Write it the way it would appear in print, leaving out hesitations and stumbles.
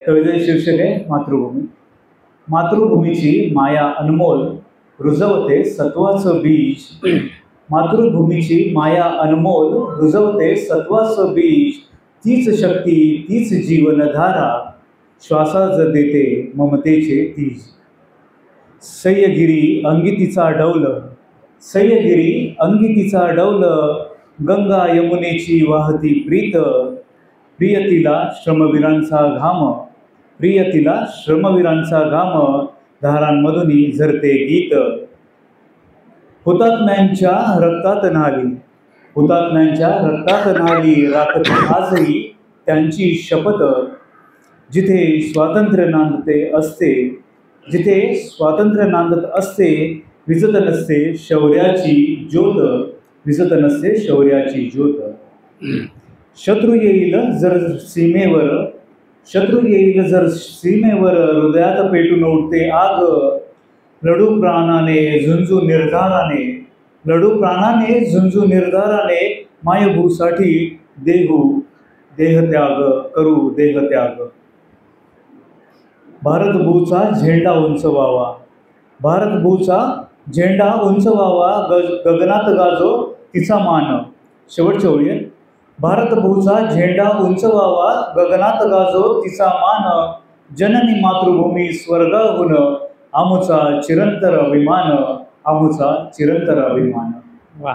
कवितेचे शीर्षक आहे मातृभूमी. मातृभूमीची माया अनमोल रुजवते सत्वाचं बीज. मातृभूमीची माया अनमोल रुजवते सत्वाचं बीज. तीच शक्ती तीच जीवनधारा श्वासाच देते ममतेचे तीज. सह्यगिरी अंगितीचा डौल, सह्यगिरी अंगितीचा डौल. गंगा यमुनेची वाहती प्रीत. प्रियतीला श्रमवीरांचा घाम, प्रियतीला श्रमवीरांचा घाम. धारांमधून झरते गीत. हुतात्म्यांच्या रक्तात न्हाली, हुतात्म्यांच्या रक्तात न्हाली. राखत आजही त्यांची शपथ. जिथे स्वातंत्र्य नांदते असते, जिथे स्वातंत्र्य नांदत असते. विजत नसते शौर्याची ज्योत, विजत नसते शौर्याची ज्योत. शत्रू येईल जर सीमेवर, शत्रू येईल जर सीमेवर. हृदयात पेटून उठते आग. लढू प्राणाने झुंजू निर्धाराने, लढू प्राणाने झुंजू निर्धाराने. मायभूसाठी देहू देहत्याग, करू देहत्याग. भारतभूचा झेंडा उंचवावा, भारतभूचा झेंडा उंचवावा. गगनात गाजो तिचा मान. शेवटची ओळी आहे. भारतभूचा झेंडा उंचवावा, गगनात गाजो तिचा मान. जननी मातृभूमी स्वर्गाहून आमुचा चिरंतर अभिमान, आमुचा चिरंतर अभिमान. वाह.